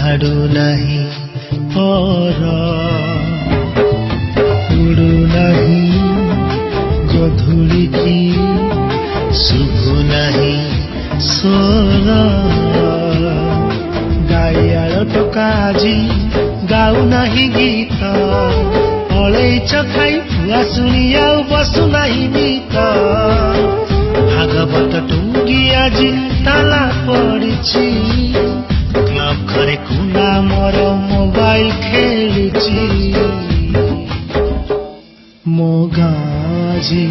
ଛାଡୁ ନାହିଁ ପର ଉଡୁ ନାହିଁ ଗଧୂଳିକି ଶୁଭୁ ନାହିଁ ସ୍ୱର ଗାଇଆଳ ଟୋକା ଆଜି ଗାଉ ନାହିଁ ଗୀତ ଅଳେଇଚ ଖାଇ ପୁଆ ଶୁଣି ଆଉ ବସୁ ନାହିଁ ଗୀତ ଭାଗବତ ଟୁଙ୍ଗି ଆଜି ତାଲା ପଡ଼ିଛି କ୍ଲବ ଘରେ କୁନା ମୋର ମୋବାଇଲ ଖେଳୁଛି ମୋ ଗାଜି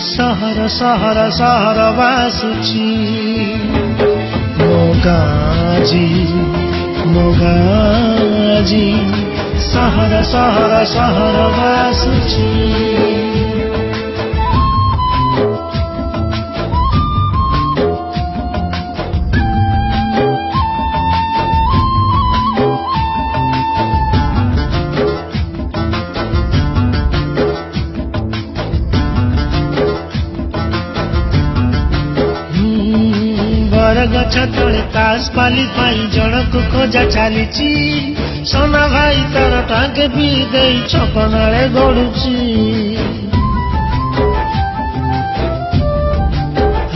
ସହର ସହର ସହର ବାସୁଛି ମୋ ଗାଜି ସହର ସହର ସହର ବାସୁଛି ଗଛ ତଳେ ତାସ ପାଲି ପାଇଁ ଜଣକୁ ଖୋଜା ଚାଲିଛି ସନା ଭାଇ ତାର ଟାଙ୍କେ ବି ଦେଇ ଛପନାଳେ ଗଡୁଛି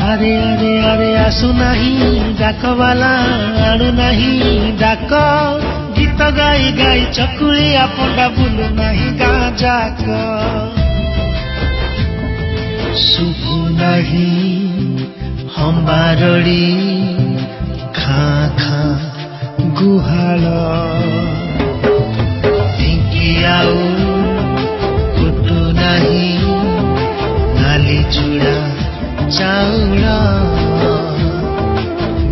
ଆରେ ଆରେ ଆରେ ଆସୁନାହିଁ ଡାକବାଲା ଆଣୁନାହିଁ ଡାକ ଗୀତ ଗାଇ ଗାଇ ଚକୁଳିଆ ପଣ୍ଡା ବୁଲୁ ନାହିଁ ଗାଁ ଯାକ ଶୁଭୁ ନାହିଁ ହମ୍ବାରଡ଼ି ଖାଁ ଖାଁ ଗୁହାଳ ଢିଙ୍କି ଆଉ କୁଟୁ ନାହିଁ ନାଲି ଚୁଡ଼ା ଚାଉଳ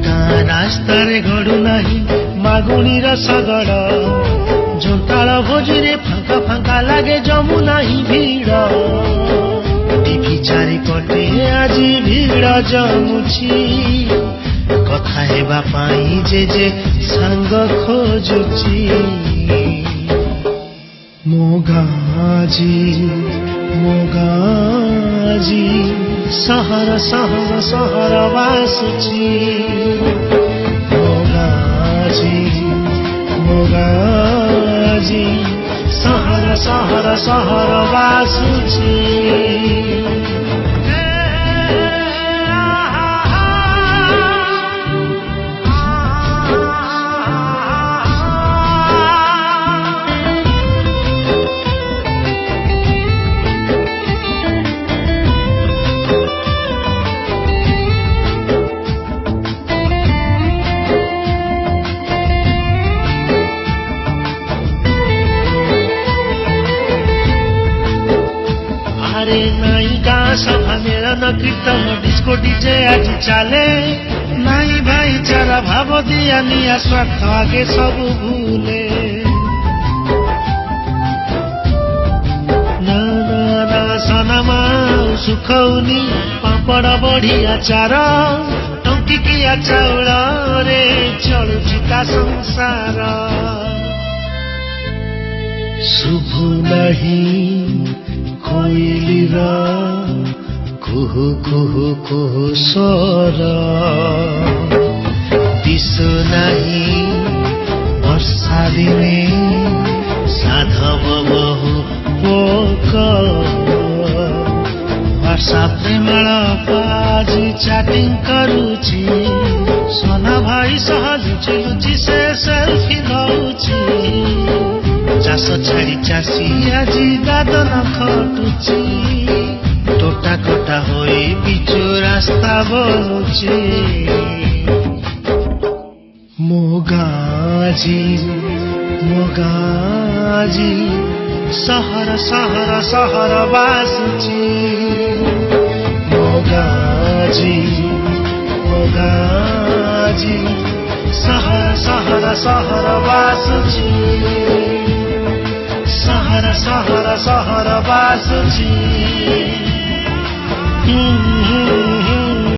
ଗାଁ ରାସ୍ତାରେ ଗଡୁ ନାହିଁ ମାଗୁଣିର ଶଗଡ଼ ଝୋଟାଳ ଭୋଜିରେ ଫାଙ୍କା ଫାଙ୍କା ଲାଗେ ଜମୁ ନାହିଁ ଭିଡ଼ ଟିଭି ଚାରିପଟେ ଆଜି ଭିଡ଼ ଜମୁଛି କଥା ହେବା ପାଇଁ ଯେ ସାଙ୍ଗ ଖୋଜୁଛି ମୋ ଗାଜି ସହର ସହର ସହର ବାସୁଛି ମୋ ଗାଜି ସହର ସହର ସହର ବାସୁଛି ନାଇଁ ଗାଁ ସଭା ମେଳନ କୀର୍ତ୍ତନ ଡିସ୍କୋ ଡିଜେ ଆଜି ଚାଲେ ନାଇଁ ଭାଇଚାରା ଭାବ ଦିଆ ନିଆ ସ୍ୱାର୍ଥ ଆଗେ ସବୁ ଭୁଲେ ନା ସନାମା ସୁଖଉନି ପାମ୍ପଡ଼ ବଢି ଆଚାର ଟଙ୍କିକିଆ ଚାଉଳରେ ଚଳୁଛି ତା ସଂସାର ଶୁଭୁ ନାହିଁ କୋଇଲିର କୁହୁ କୁହୁ କୁହୁ ସ୍ୱର ଦିଶୁ ନାହିଁ ବର୍ଷା ଦିନେ ସାଧବ ବହୁ ପୋକ ହ୍ୱାଟ୍ସଆପରେ ମେଳ ଆଜି ଚାଟିଂ କରୁଛି ସନା ଭାଇ ସହ ଲୁଚି ଲୁଚି ସେ ସେଲ୍ଫି ନଉଛି ଚାଷ ଛାଡ଼ି ଚାଷୀ ଆଜି ଦାଦନ ଖଟୁଛି ଟୋଟା କଟା ହୋଇ ପିଚୁ ରାସ୍ତା ବନୁଛି ମୋ ଗାଜି ସହର ସହର ସହର ବାସୁଛି ମୋ ଗାଜି ସହର ସହର ସହର ବାସୁଛି ସହର ସହର ସହର ବାସୁଛି